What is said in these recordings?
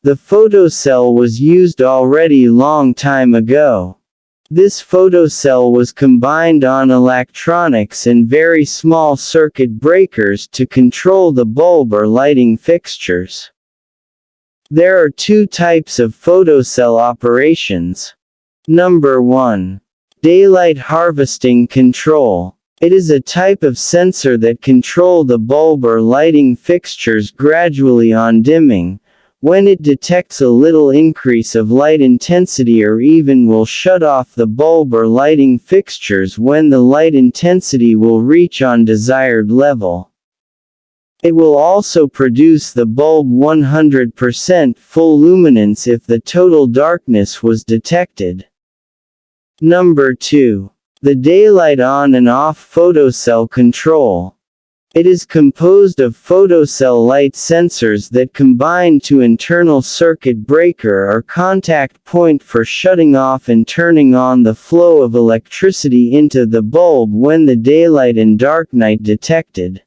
The photocell was used already long time ago. This photocell was combined on electronics and very small circuit breakers to control the bulb or lighting fixtures. There are two types of photocell operations. Number 1. Daylight harvesting control. It is a type of sensor that control the bulb or lighting fixtures gradually on dimming. When it detects a little increase of light intensity or even will shut off the bulb or lighting fixtures when the light intensity will reach on desired level. It will also produce the bulb 100% full luminance if the total darkness was detected. Number 2. The daylight on and off photocell control. It is composed of photocell light sensors that combine to internal circuit breaker or contact point for shutting off and turning on the flow of electricity into the bulb when the daylight and dark night detected.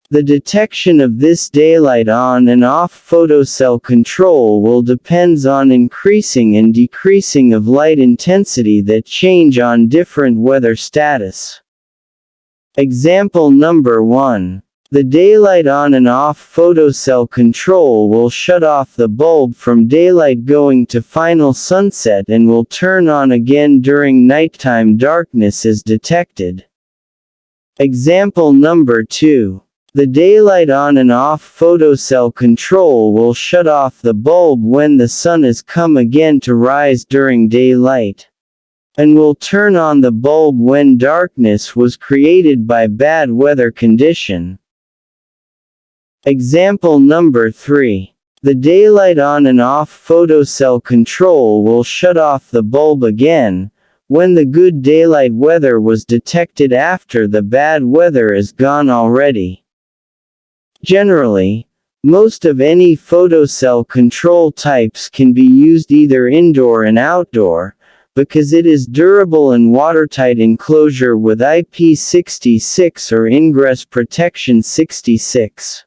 The detection of this daylight on and off photocell control will depends on increasing and decreasing of light intensity that change on different weather status. Example number 1. The daylight on and off photocell control will shut off the bulb from daylight going to final sunset and will turn on again during nighttime darkness is detected. Example number 2. The daylight on and off photocell control will shut off the bulb when the sun is come again to rise during daylight, and will turn on the bulb when darkness was created by bad weather condition. Example number 3. The daylight on and off photocell control will shut off the bulb again, when the good daylight weather was detected after the bad weather is gone already. Generally, most of any photocell control types can be used either indoor and outdoor, because it is durable and watertight enclosure with IP66 or ingress protection 66.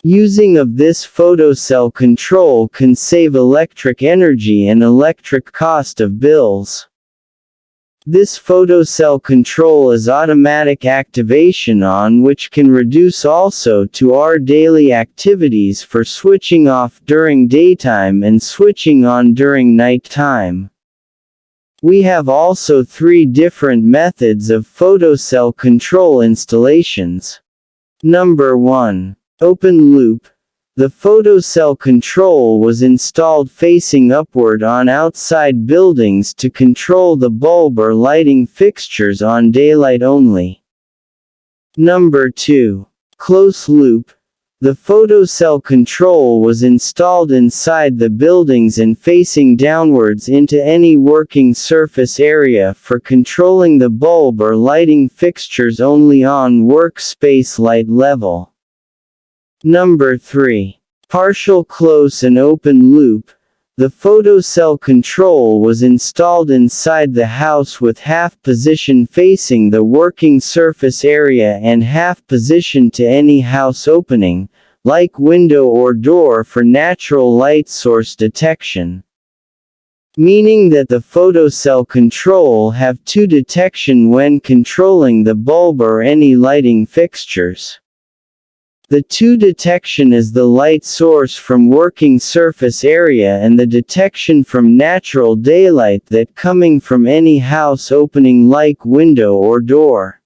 Using of this photocell control can save electric energy and electric cost of bills. This photocell control is automatic activation on which can reduce also to our daily activities for switching off during daytime and switching on during night time. We have also 3 different methods of photocell control installations. Number 1. Open loop. The photocell control was installed facing upward on outside buildings to control the bulb or lighting fixtures on daylight only. Number 2. Close loop. The photocell control was installed inside the buildings and facing downwards into any working surface area for controlling the bulb or lighting fixtures only on workspace light level. Number 3. Partial close and open loop. The photocell control was installed inside the house with half position facing the working surface area and half position to any house opening, like window or door for natural light source detection. Meaning that the photocell control have 2 detection when controlling the bulb or any lighting fixtures. The 2 detection is the light source from working surface area and the detection from natural daylight that coming from any house opening like window or door.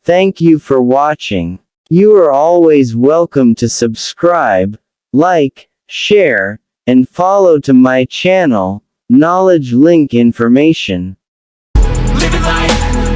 Thank you for watching. You are always welcome to subscribe, like, share, and follow to my channel, Knowledge Link Information. Living life.